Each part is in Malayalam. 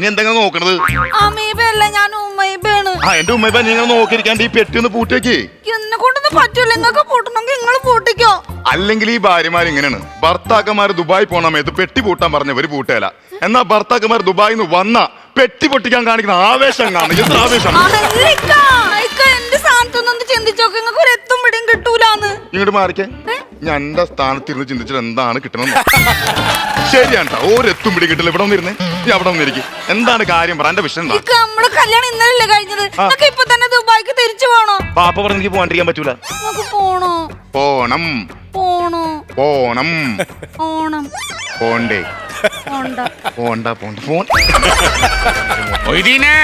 നീ എന്തെങ്കിലും നോക്കണത്? അമീബയല്ല, ഞാൻ ഉമ്മൈബയാണ്. എന്റെ ഉമ്മ നീ ഇങ്ങനെ നോക്കിയിരിക്കാണ്ട് ഈ പെട്ടി ഒന്ന് പൂട്ടിയേക്ക്. എന്നെ കൊണ്ടൊന്നും പറ്റൂല. നിങ്ങൾക്ക് പൂട്ടണമെങ്കിൽ നിങ്ങൾ പൂട്ടിക്കോ. അല്ലെങ്കിൽ ഈ ഭാര്യമാർ ഇങ്ങനെയാണ്. ഭർത്താക്കന്മാര് ദുബായി പോണ സമയത്ത് പെട്ടി പൂട്ടാൻ പറഞ്ഞവര് പൂട്ടേല. എന്നാ ഭർത്താക്കന്മാർ ദുബായിൽ നിന്ന് വന്ന പെട്ടി പൊട്ടിക്കാൻ കാണിക്കുന്ന ആവേശം കാണും. എത്ര ആവേശം! എന്റെ സ്ഥാനത്തൊന്നും ചിന്തിച്ചോക്കെ നിങ്ങൾക്ക് ഒരു എത്തും പിടിയും കിട്ടൂലെന്ന്. ഇങ്ങോട്ട് മാറിക്കേ. ഞാൻ എന്റെ സ്ഥാനത്തിരുന്ന് ചിന്തിച്ചിട്ട് എന്താണ് കിട്ടണമെന്ന്. ശരിയാണ്ടാ, ഒരെത്തും പിടി കിട്ടില്ല. ഇവിടെ വന്നിരുന്നേ, നീ അവിടെ വന്നിരിക്കും. എന്താണ് കാര്യം പറ, എന്റെ വിഷയം. നമ്മളെ കല്യാണം ഇന്നലല്ലേ കഴിഞ്ഞത്. ഇപ്പൊ തന്നെ ദുബായിക്ക് തിരിച്ചു പോണോ? പാപ്പ പറഞ്ഞ പോകാണ്ടിരിക്കാൻ പറ്റൂല. പോണോ? പോണം പോണോ? പോണം. ഓണം പോണ്ടേ? പോണ്ട. പോണ്ട പോണ്ട ഫോൺ. മൊയ്തീനെ,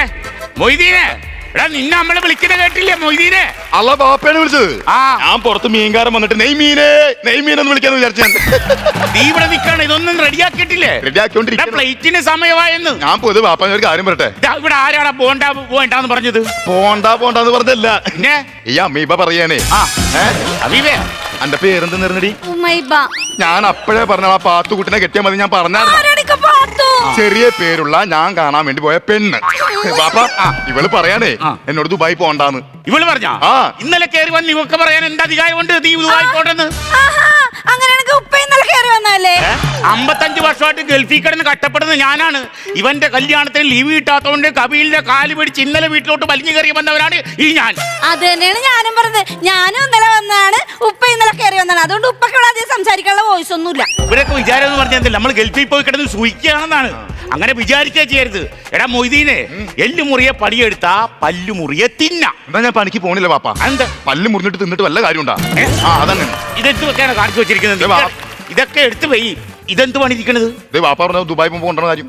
മൊയ്തീനെ, എടാ നിന്നെ നമ്മള് വിളിക്കുന്ന കേട്ടില്ലേ മൊയ്തീനെ? അല്ല, ബാപ്പയാണ് വിളിച്ചത്. ഞാൻ പുറത്ത് മീൻകാരൻ വന്നിട്ട് നെയ്മീനെന്ന് വിളിക്കാന്ന് വിചാരിച്ചു. നീ ഇവിടെ നിക്കാണ്, ഇതൊന്നും റെഡിയാക്കിയിട്ടില്ലേ? റെഡിയാക്കിക്കൊണ്ടിരിക്കും. പ്ലേറ്റിന് സമയമായെന്ന്. ഞാൻ പോയത് ബാപ്പ ഒരു കാര്യം പറട്ടെ. ഇവിടെ ആരാടാ പോണ്ടാന്ന് പറഞ്ഞത്? പോണ്ടാന്ന് പറഞ്ഞല്ല, പിന്നെ ഈ അമ്മീബ പറയാനേ. അബീബേ, എന്റെ പേരെന്ത് നിർന്നടി? ഉമ്മൈബ. ഞാൻ അപ്പോഴേ പറഞ്ഞ ആ പാത്തുകുട്ടിനെ കെട്ടിയാൽ മതി. ഞാൻ പറഞ്ഞ പാത്തു ചെറിയ പേരുള്ള ഞാൻ കാണാൻ വേണ്ടി പോയ പെണ്ണ്. ബാപ്പ ഇവള് പറയാനേ എന്നോട് ദുബായി പോണ്ടാന്ന്. ഇവള് പറഞ്ഞ ഇന്നലെ കയറി വന്ന് ഇവക്ക് പറയാൻ എന്താ അധികാരമുണ്ട് നീ ദുബായി പോണ്ടെന്ന്? അങ്ങനെയാണെങ്കിൽ ഉപ്പ ഇന്നലെ കയറി വന്നല്ലേ? 55 വർഷമായിട്ട് ഗൾഫിൽ കിടന്ന് കഷ്ടപ്പെടുന്ന ഞാനാണ്. ഇവന്റെ കല്യാണത്തിന് ലീവ് കിട്ടാത്തതുകൊണ്ട് കബീലിന്റെ കാല് പിടിച്ച് ഇന്നലെ വീട്ടിലോട്ട് വലിഞ്ഞു കയറി വന്നവരാണ് ഈ ഞാൻ. അത് തന്നെയാണ് ഞാനും പറഞ്ഞത്. ഞാനും ഇന്നലെ വന്നതാണ്, ഉപ്പ ഇന്നലെ കയറി വന്നതാണ്. അതുകൊണ്ട് ഉപ്പക്ക് ഇവിടെ അധികം സംസാരിക്കാനുള്ള വോയിസ് ഒന്നുമില്ല. ഇവരൊക്കെ വിചാരം എന്ന് പറഞ്ഞാൽ നമ്മൾ ഗൾഫിൽ പോയി കിടന്ന് സൂഹിക്കുകയാണെന്നാണ്. അങ്ങനെ വിചാരിച്ചേ ചെയ്യരുത്. എടാ മൊയ്തീനെ, എല്ലു മുറിയെ പണിയെടുത്താ പല്ലു മുറിയെ തിന്ന. എന്താ ഞാൻ പണിക്ക് പോണില്ല ബാപ്പ. എന്താ പല്ല് മുറിഞ്ഞിട്ട് തിന്നിട്ട് വല്ല കാര്യമുണ്ടാ? അതന്നെ. ഇതെന്തൊക്കെയാണ് കാണിച്ചു വെച്ചിരിക്കുന്നത്? ഇതൊക്കെ എടുത്ത് പോയി. ഇതെന്ത് പണിയിരിക്കണത്? ബാപ്പ പറഞ്ഞ ദുബായി പോകുമ്പോ കൊണ്ടുവന്ന കാര്യം.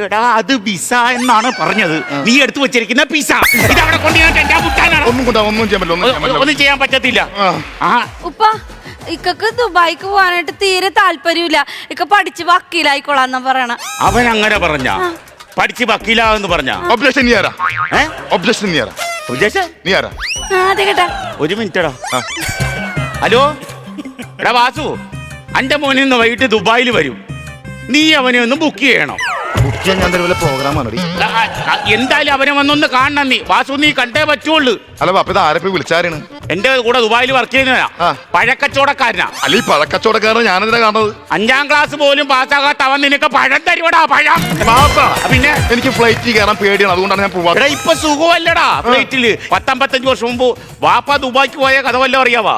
എടാ അത് പിസ എന്നാണ് പറഞ്ഞത്. നീ എടുത്തു വെച്ചിരിക്കുന്ന പിസ ഇതവിടെ കൊണ്ടുപോയി ഒന്നും ചെയ്യാൻ പറ്റത്തില്ല. ഉപ്പ, ഇക്കക്ക് ദുബായിക്ക് പോകാനായിട്ട് തീരെ താല്പര്യമില്ല. ഇക്ക പഠിച്ച് വക്കീലായിക്കോളാന്നാ പറയണ. അവൻ അങ്ങനെ പറഞ്ഞ പഠിച്ച് വക്കീലാന്ന് പറഞ്ഞ ഒബ്ജക്ഷൻ നീ ആരാ? ഒബ്ജക്ഷൻ നീ ആരാ? നീ ആരാ? അതെ കേട്ടാ. ഒരു മിനിറ്റടാ. ഹലോ എടാ വാസു, അന്റെ മോനെ ഇന്ന് വൈകിട്ട് ദുബായിൽ വരും. നീ അവനെ ഒന്ന് ബുക്ക് ചെയ്യണം. എന്തായാലും അവനെ വന്നൊന്ന് കാണണം നീ. വാസു നീ കണ്ടേ പറ്റുള്ളൂ. അല്ല ബാപ്പ, ഇത് ആരെ പോയി വിളിച്ചാരാണ്? എന്റെ കൂടെ ദുബായിൽ വർക്ക് ചെയ്യുന്നവനാ, പഴക്കച്ചവടക്കാരനാ. അല്ല, ഈ പഴക്കച്ചവടക്കാരനെ ഞാനെന്തിനാ കാണുന്നത്? 5ാം ക്ലാസ് പോലും പാസ്സാകാത്ത അവൻ നിനക്ക് പഴം തരുവടാ, പഴം. പിന്നെ എനിക്ക് ഫ്ലൈറ്റിൽ കയറാൻ പേടിയാണ്, അതുകൊണ്ടാണ് ഞാൻ പോവാ. ഇപ്പൊ സുഖമല്ലടാ ഫ്ലൈറ്റില്. 55 വർഷം മുമ്പ് വാപ്പ ദുബായിക്ക് പോയ കഥ വല്ലതും അറിയാവാ?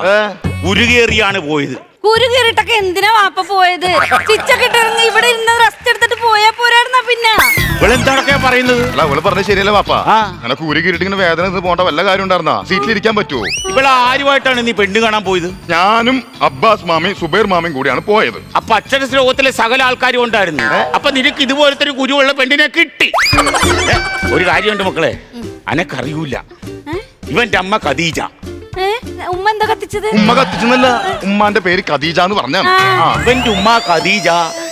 ഉരുകേറിയാണ് പോയത്. കുരുകീറിട്ടൊക്കെ എന്തിനാ വാപ്പ പോയത്? ചിച്ചൊക്കെ ഇട്ടിറങ്ങി ഇവിടെ ഇരുന്ന് റെസ്റ്റ് എടുത്തിട്ട് പോയാ പോരായിരുന്ന. പിന്നെ ഇവളെന്താണൊക്കെ പറയുന്നത്? അല്ല, അവള് പറഞ്ഞത് ശരിയല്ല ബാപ്പ. അങ്ങനെ കുരുകീറിട്ട് ഇങ്ങനെ വേദന പോണ്ട വല്ല കാര്യം ഉണ്ടായിരുന്നാ? സീറ്റിലിരിക്കാൻ പറ്റുമോ? ഇവിടെ ആരുമായിട്ടാണ് നീ പെണ്ണ് കാണാൻ പോയത്? ഞാനും അബ്ബാസ് മാമയും സുബൈർ മാമയും കൂടിയാണ് പോയത്. അപ്പൊ അക്ഷര ലോകത്തിലെ സകല ആൾക്കാരും ഉണ്ടായിരുന്നു. അപ്പൊ നിനക്ക് ഇതുപോലത്തെ ഒരു കുരുവുള്ള പെണ്ണിനെ കിട്ടി. ഒരു കാര്യമുണ്ട് മക്കളെ, അനക്കറിയൂല. ഇവന്റെ അമ്മ ഖദീജ. ഉമ്മ എന്താ കത്തിച്ചത്? ഉമ്മ കത്തിച്ചെന്നല്ല, ഉമ്മാന്റെ പേര് ഖദീജ എന്ന് പറഞ്ഞാണ്. ഇവന്റെ ഉമ്മ ഖദീജ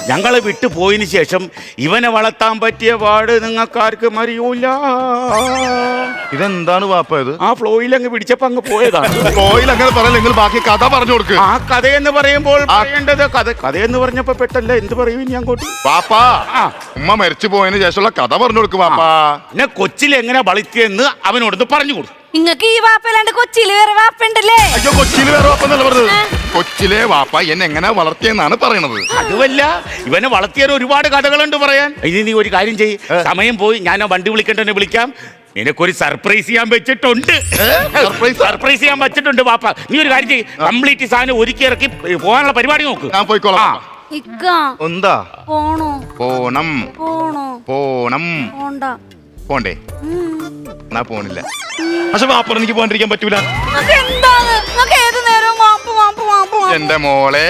ഞങ്ങളെ വിട്ടു പോയതിനു ശേഷം ഇവനെ വളർത്താൻ പറ്റിയ പാട് നിങ്ങൾക്കാർക്കും അറിയൂല. ഇതെന്താണ് വാപ്പ ഇത്? ആ ഫ്ലോയിൽ അങ്ങ് പിടിച്ചപ്പോ അങ്ങ് പോയതാണ്. ഫ്ലോയിൽ അങ്ങനെ പറയാൻ നിങ്ങൾ ബാക്കി കഥ പറഞ്ഞു കൊടുക്കുക. ആ കഥയെന്ന് പറയുമ്പോൾ പറയേണ്ടത് കഥയെന്ന് പറഞ്ഞപ്പോ പെട്ടല്ല എന്ത് പറയും ഇനി അങ്ങോട്ട്? വാപ്പാ, ഉമ്മ മരിച്ചു പോയതിനു ശേഷമുള്ള കഥ പറഞ്ഞു കൊടുക്കുക വാപ്പാ. എന്നെ കൊച്ചിൽ എങ്ങനെ വളർത്തിയെന്ന് അവനോടൊന്ന് പറഞ്ഞു കൊടുക്കും. നിങ്ങക്ക് ഈ വാപ്പല്ലാണ്ട് കൊച്ചിയില് വേറെ വാപ്പുണ്ടല്ലേ? അയ്യോ, കൊച്ചിയില് വേറെ വാപ്പ എന്നല്ല പറഞ്ഞത്. കൊച്ചിലെ വാപ്പ എന്നെ എങ്ങനെ വളർത്തിയെന്നാണ് പറയണത്. അതുമല്ല, ഇവനെ വളർത്തിയ ഒരുപാട് കഥകളുണ്ട് പറയാൻ. ഇനി നീ ഒരു കാര്യം ചെയ്യ്, സമയം പോയി. ഞാൻ വണ്ടി വിളിക്കേണ്ടവനെ വിളിക്കാം. നിനക്കൊരു സർപ്രൈസ് ചെയ്യാൻ വെച്ചിട്ടുണ്ട്. സർപ്രൈസ് ചെയ്യാൻ വെച്ചിട്ടുണ്ട് വാപ്പ. നീ ഒരു കാര്യം ചെയ്യ്, കംപ്ലീറ്റ് സാധനം ഒരുക്കി ഇറക്കി പോകാനുള്ള പരിപാടി നോക്ക്. ഞാൻ പോയിക്കോളാം. എന്താ? പോണോ? പോണം. പോണോ? പോണം. പോണ്ടേ? എന്നാ പോണില്ല. പക്ഷെ വാപ്പ എനിക്ക് പോകാണ്ടിരിക്കാൻ പറ്റൂല. എന്റെ മോളെ,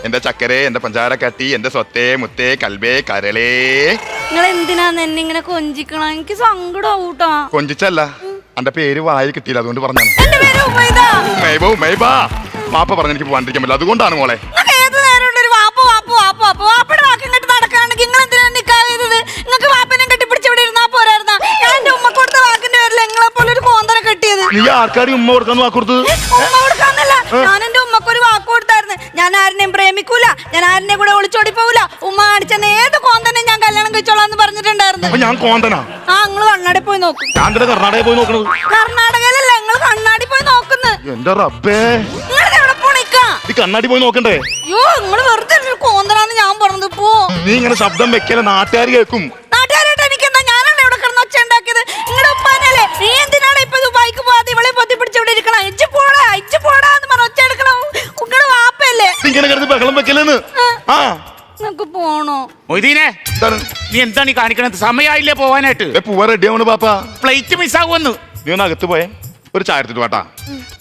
എന്റെ ചക്കരെ, എന്റെ പഞ്ചാരക്കട്ടി, എന്റെ സ്വത്തേ മുത്തേ കൽബേ കരളേ. നിങ്ങൾ എന്തിനാന്ന് എന്നെ ഇങ്ങനെ കൊഞ്ചിക്കണ? എനിക്ക് സങ്കടാവൂട്ടാ. കൊഞ്ചിച്ചല്ല, എന്റെ പേര് വായി കിട്ടിയില്ല, അതുകൊണ്ട് പറഞ്ഞാണ്. വാപ്പ പറഞ്ഞ എനിക്ക് പോകാണ്ടിരിക്കാൻ പറ്റില്ല, അതുകൊണ്ടാണ് മോളെ. നീ ആർക്കാടി ഉമ്മ കൊടുക്കാന്ന് വാക്ക് കൊടുത്തത്? ഞാൻ എന്റെ ഉമ്മക്ക് ഒരു വാക്ക് കൊടുത്തായിരുന്നു. ഞാൻ ആരെയും പ്രേമിക്കൂല, ഞാൻ ആരെയും കൂടെ ഒളിച്ചോടി പോവില്ല. ഉമ്മ കാണിച്ച ഏത് കോന്തനെ ഞാൻ കല്യാണം കഴിച്ചോളാന്ന് പറഞ്ഞിട്ടുണ്ടായിരുന്നു. അപ്പൊ ഞാൻ കോന്തനാ? ആ, നിങ്ങള് കണ്ണാടി പോയി നോക്കും. ഞാൻ തന്നെ കർണാടകയിൽ പോയി നോക്കണത്. കർണാടകയിലല്ല, നിങ്ങള് കണ്ണാടി പോയി നോക്കുന്നു. എന്റെ റബ്ബേ, നിങ്ങള് എവിടെ പോണിക്കാ? ഈ കണ്ണാടി പോയി നോക്കണ്ടേ? അയ്യോ, നിങ്ങള് വെറുതെ ഒരു കോന്തനാന്ന് ഞാൻ പറഞ്ഞത്. പോ. നീ ഇങ്ങനെ ശബ്ദം വെക്കല, നാട്ടുകാർ കേൾക്കും. നാട്ടുകാരായിട്ട് എനിക്കെന്താ? ഞാനാണ് ഇവിടെ കിടന്ന് ഒച്ച ഉണ്ടാക്കിയത്. നിങ്ങളുടെ ഉപ്പാനല്ലേ? നീ എന്തിനാണ് ഇപ്പൊ ദുബായിക്ക് പോവാതെ ഇവളെ പൊത്തി പിടിച്ച് ഇവിടെ ഇരിക്കണം? ഇജ്ജ് പോടാ എന്ന് പറഞ്ഞ ഒച്ച എടുക്കണം. നിങ്ങളുടെ വാപ്പയല്ലേ ഇങ്ങനെ കിടന്ന് ബഹളം വെക്കലെന്ന്? ആ, നിങ്ങക്ക് പോണോ? മൊയ്തീനെ, നീ എന്താണ് ഈ കാണിക്കണത്? സമയമായില്ലേ പോവാനായിട്ട്? പൂവ റെഡി ആവണ് പാപ്പ. ഫ്ലൈറ്റ് മിസ്സാകുമെന്ന്. നീ ഒന്ന് അകത്ത് പോയേ, ഒരു ചായ എടുത്തിട്ട് വാട്ടാ.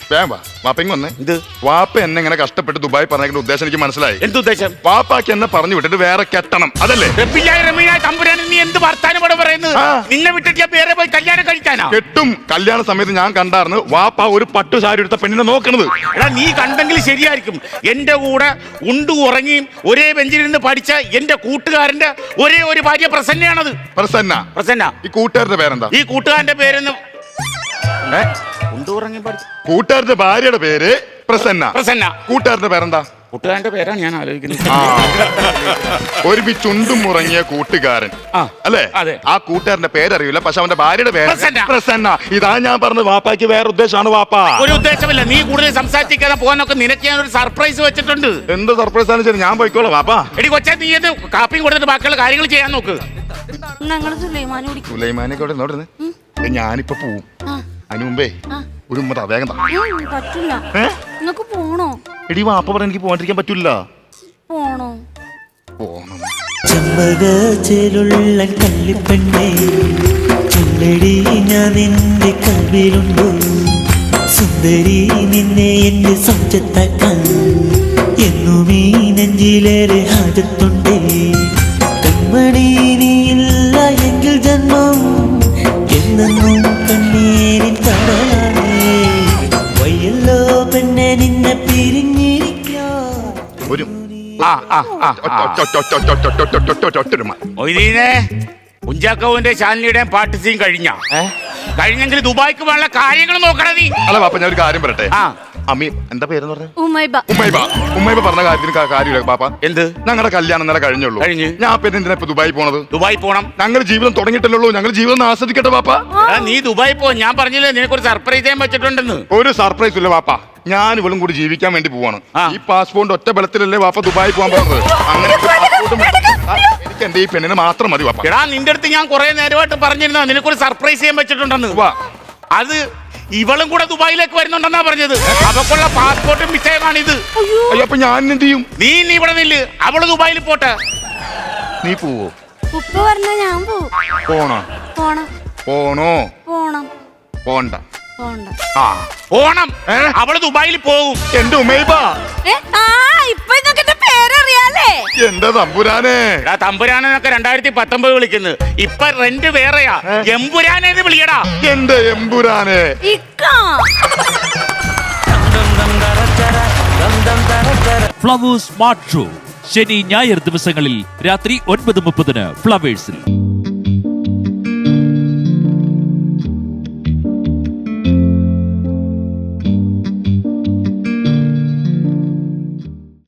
വേഗം വാ. വാപ്പ വന്നേ. ഇത് വാപ്പ എന്നെ ഇങ്ങനെ കഷ്ടപ്പെട്ട് ദുബായ് പറഞ്ഞ ഉദ്ദേശം എനിക്ക് മനസ്സിലായി. എന്തുദ്ദേശം? വാപ്പാക്ക് എന്നെ പറഞ്ഞു വിട്ടിട്ട് വേറെ കെട്ടണം, അതല്ലേ? നീ എന്ത് വർത്താനം ഇവിടെ പറയുന്നത്? ആ. നിന്നെ വിട്ടിട്ട് ഞാൻ വേറെ പോയി കല്യാണം കഴിക്കാനാ? കെട്ടും. കല്യാണ സമയത്ത് ഞാൻ കണ്ടായിരുന്നു വാപ്പ ഒരു പട്ടു സാരി എടുത്ത പെണ്ണിനെ നോക്കണത്. എടാ, നീ കണ്ടെങ്കിൽ ശരിയായിരിക്കും. എന്റെ കൂടെ ഉണ്ടു ഉറങ്ങിയും ഒരേ ബെഞ്ചിലിരുന്ന് പഠിച്ച എന്റെ കൂട്ടുകാരന്റെ ഒരേ ഒരു ഭാര്യ പ്രസന്നയാണത്. പ്രസന്ന. ഈ കൂട്ടുകാരുടെ പേരെന്താ? ഈ കൂട്ടുകാരന്റെ പേരെന്ന് ഉണ്ടു ഉറങ്ങി പഠിച്ച കൂട്ടുകാരുടെ ഭാര്യയുടെ പേര് പ്രസന്ന. കൂട്ടുകാരന്റെ പേരെന്താ? കൂട്ടുകാരന്റെ പേരാണ് ഞാൻ ആലോചിക്കുന്നത്. ഒരുമിച്ചുണ്ടും ഉറങ്ങിയ കൂട്ടുകാരൻ, അല്ലേ? അതെ. ആ കൂട്ടുകാരന്റെ പേരറിയില്ല, പക്ഷെ അവന്റെ ഭാര്യയുടെ പേര് പ്രസന്ന. ഇതാ ഞാൻ പറഞ്ഞത്, വാപ്പാക്ക് വേറെ ഉദ്ദേശമാണ്. വാപ്പ ഒരു ഉദ്ദേശമില്ല. നീ കൂടുതൽ സംസാരിക്കാതെ പോകാനൊക്കെ നിനക്ക് ഞാൻ ഒരു സർപ്രൈസ് വെച്ചിട്ടുണ്ട്. എന്ത് സർപ്രൈസ് ആണ്? ശരി, ഞാൻ പോയിക്കോളാം. വാപ്പാ, എടി കൊച്ചാ, നീ ഇത് കാപ്പിയും കൊടുത്തിട്ട് ബാക്കിയുള്ള കാര്യങ്ങൾ ചെയ്യാൻ നോക്ക്. ഞങ്ങള് സുലൈമാനെ വിളിക്കും. സുലൈമാനൊക്കെ നോടുന്നു. ഞാനിപ്പോ പോവും. അതിന് മുമ്പേ ഒരു ഉമ്മ വേഗം പറ്റില്ല. നിങ്ങക്ക് പോണോ? എടി വാപ്പ പറഞ്ഞ എനിക്ക് പോകാണ്ടിരിക്കാൻ പറ്റില്ല. പോണോ? പോണം. ചെമ്പകച്ചേലുള്ള കള്ളിപ്പെണ്ണേ, ചൊല്ലടി ഞാൻ നിന്റെ കൽവിലുണ്ടോ? സുന്ദരി നിന്നെ എന്റെ സ്വന്തത്താക്കാൻ എന്നും ഈ നെഞ്ചിലേറെ ഹാജത്തുണ്ടേ. കൺമണി നീയില്ല എങ്കിൽ ജന്മം എന്നെന്നും കണ്ണീരിൻ തടയാണേ. വയ്യല്ലോ പെണ്ണെ നിന്നെ പിരിഞ്ഞിരിക്കാൻ ഒരു കുഞ്ചാക്കോവിന്റെ ചാനലിയുടെ പാട്ട് സീൻ കഴിഞ്ഞെങ്കിൽ ദുബായ്ക്ക് പോകാനുള്ള കാര്യങ്ങൾ നോക്കണ നീ. അല്ല പാപ്പ, ഞാൻ ഒരു കാര്യം പറയട്ടെ. അമ്മി എന്താ പേരെന്ന് പറഞ്ഞത്? ഉമ്മൈബ പറഞ്ഞ കാര്യത്തിന് കാര്യമില്ല പാപ്പ. എന്ത്? ഞങ്ങളുടെ കല്യാണം ഇന്നലെ കഴിഞ്ഞുള്ളൂ. ഞാൻ പിന്നെ എന്തിനാ ഇപ്പൊ ദുബായി പോണത്? ദുബായി പോണം. ഞങ്ങൾ ജീവിതം തുടങ്ങിയിട്ടല്ലോ. ഞങ്ങൾ ജീവിതം ആസ്വദിക്കട്ടെ പാപ്പ. നീ ദുബായി പോ. ഞാൻ പറഞ്ഞില്ലേ നിനക്കൊരു സർപ്രൈസ് ചെയ്യാൻ വെച്ചിട്ടുണ്ടെന്ന്. ഒരു സർപ്രൈസ് ഇല്ല പാപ്പ. ഞാൻ ഇവളും കൂടി ജീവിക്കാൻ വേണ്ടി പോവാണ്. ഈ പാസ്പോർട്ട് ഒറ്റ ബലത്തിലല്ലേ വാപ്പ ദുബായി പോകാൻ പോകുന്നത്. അങ്ങനെ എനിക്ക് എന്റെ ഈ പെണ്ണിനെ മാത്രം മതി വാപ്പ. എടാ, നിന്റെ അടുത്ത് ഞാൻ കുറെ നേരമായിട്ട് പറഞ്ഞിരുന്ന നിനക്കൊരു സർപ്രൈസ് ചെയ്യാൻ വെച്ചിട്ടുണ്ടെന്ന്. അത് ഇവളും കൂടെ ദുബായിലേക്ക് വരുന്നുണ്ടെന്നാ പറഞ്ഞത്. അവക്കുള്ള പാസ്പോർട്ടും വിഷയമാണിത്. അപ്പൊ ഞാൻ എന്ത് ചെയ്യും? നീ ഇവിടെ നില്ല്, അവള് ദുബായിൽ പോട്ടെ. നീ പോവോ? ഉപ്പ പറഞ്ഞ ഞാൻ പോവും. പോണോ? പോണ്ട. പോണം. അവള് ദുബായിൽ പോവും. എന്റെ ഉമ്മൈബ, ഇപ്പൊ നിങ്ങൾക്ക് എന്റെ പേരറിയാലേ? എന്റെ തമ്പുരാനെ. തമ്പുരാനെന്നൊക്കെ 2019 വിളിക്കുന്നത്. ഇപ്പൊ റെന്റ് വേറെയാ. എമ്പുരാനെ വിളിയടാ. എന്റെ എമ്പുരാനെ. ഫ്ലവേഴ്സ് സ്മാർട്ട് ഷോ ശനി ഞായർ ദിവസങ്ങളിൽ രാത്രി 9:30 ഫ്ലവേഴ്സിൽ.